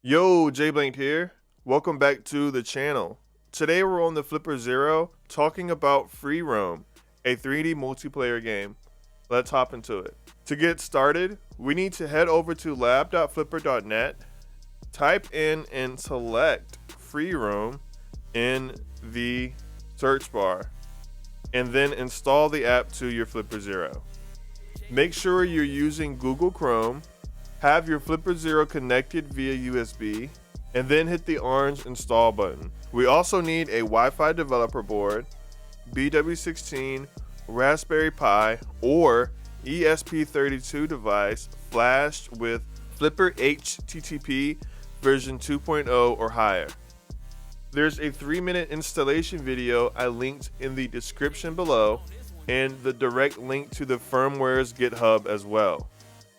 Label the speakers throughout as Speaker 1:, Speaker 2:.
Speaker 1: Yo, JBlanked here. Welcome back to the channel. Today we're on the FlipperZero talking about Free Roam, a 3D multiplayer game. Let's hop into it. To get started, we need to head over to lab.flipper.net, type in and select Free Roam in the search bar, and then install the app to your FlipperZero. Make sure you're using Google Chrome. Have your FlipperZero connected via USB, and then hit the orange install button. We also need a Wi-Fi developer board, BW16, Raspberry Pi, or ESP32 device flashed with Flipper HTTP version 2.0 or higher. There's a 3-minute installation video I linked in the description below, and the direct link to the firmware's GitHub as well.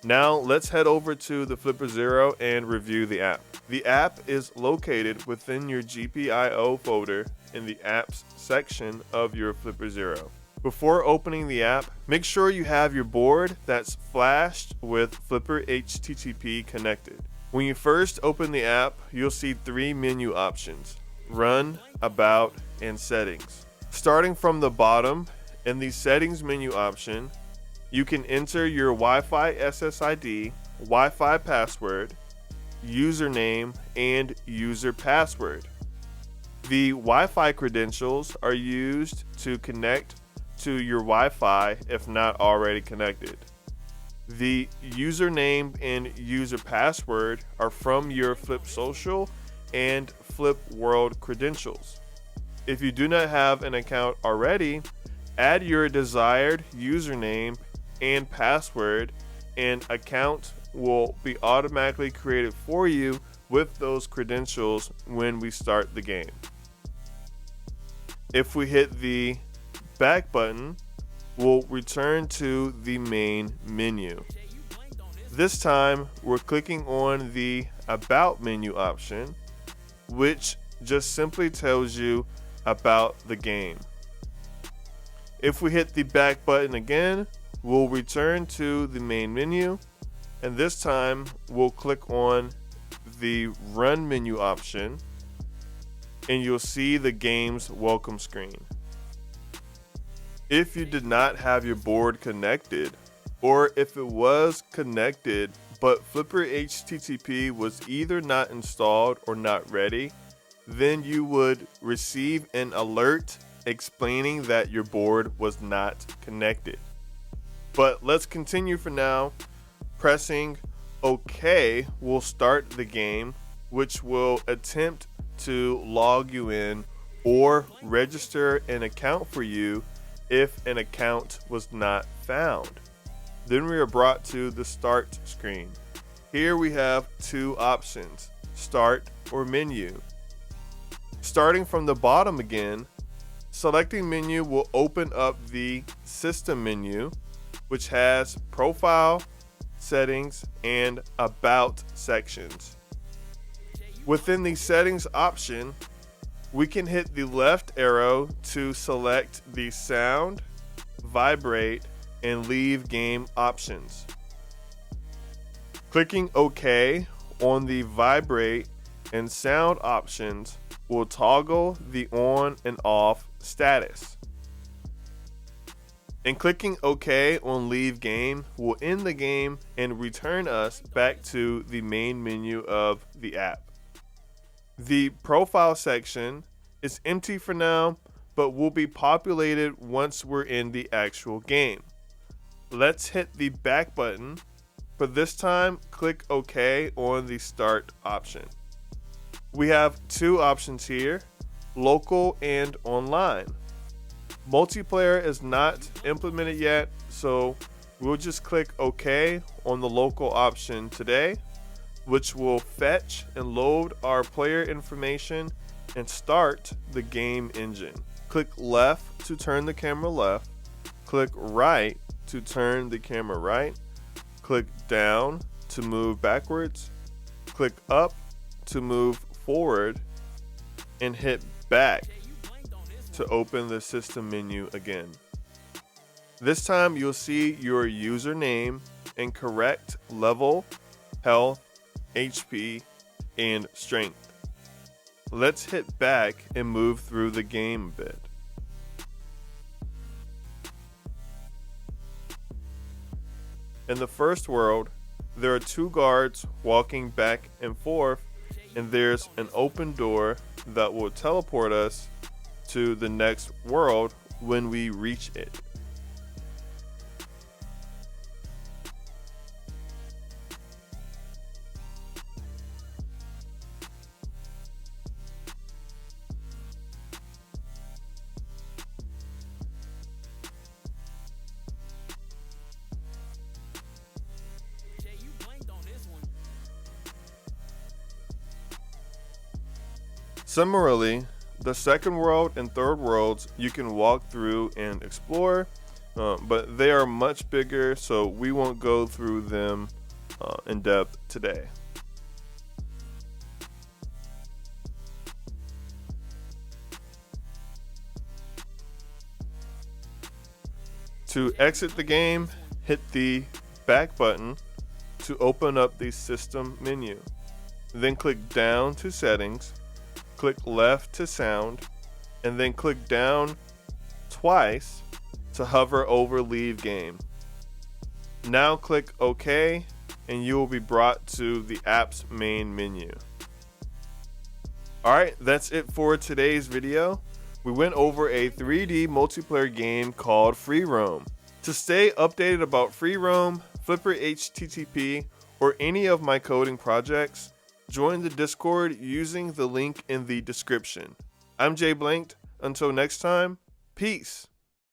Speaker 1: Now let's head over to the FlipperZero and review the app. The app is located within your GPIO folder in the apps section of your FlipperZero. Before opening the app, make sure you have your board that's flashed with Flipper HTTP connected. When you first open the app, you'll see 3 menu options: Run, About, and Settings. Starting from the bottom, in the Settings menu option, you can enter your Wi-Fi SSID, Wi-Fi password, username, and user password. The Wi-Fi credentials are used to connect to your Wi-Fi if not already connected. The username and user password are from your Flip Social and Flip World credentials. If you do not have an account already, add your desired username and password, and account will be automatically created for you with those credentials when we start the game. If we hit the back button, we'll return to the main menu. This time we're clicking on the About menu option, which just simply tells you about the game. If we hit the back button again, we'll return to the main menu, and this time we'll click on the Run menu option, and you'll see the game's welcome screen. If you did not have your board connected, or if it was connected but Flipper HTTP was either not installed or not ready, then you would receive an alert explaining that your board was not connected. But let's continue for now. Pressing OK will start the game, which will attempt to log you in or register an account for you if an account was not found. Then we are brought to the start screen. Here we have 2 options, start or menu. Starting from the bottom again, selecting menu will open up the system menu, which has profile, settings, and about sections. Within the settings option, we can hit the left arrow to select the sound, vibrate, and leave game options. Clicking OK on the vibrate and sound options will toggle the on and off status. And clicking OK on Leave Game will end the game and return us back to the main menu of the app. The profile section is empty for now, but will be populated once we're in the actual game. Let's hit the back button, but this time click OK on the Start option. We have 2 options here, local and online. Multiplayer is not implemented yet, so we'll just click OK on the local option today, which will fetch and load our player information and start the game engine. Click left to turn the camera left, click right to turn the camera right, click down to move backwards, click up to move forward, and hit back to open the system menu again. This time you'll see your username and correct level, health, HP, and strength. Let's hit back and move through the game a bit. In the first world, there are 2 guards walking back and forth, and there's an open door that will teleport us to the next world when we reach it. Similarly, the second world and third worlds you can walk through and explore, but they are much bigger, so we won't go through them in depth today. To exit the game, hit the back button to open up the system menu. Then click down to settings, click left to sound, and then click down twice to hover over leave game. Now click OK and you will be brought to the app's main menu. Alright, that's it for today's video. We went over a 3D multiplayer game called Free Roam. To stay updated about Free Roam, Flipper HTTP, or any of my coding projects, join the Discord using the link in the description. I'm JBlanked. Until next time, peace.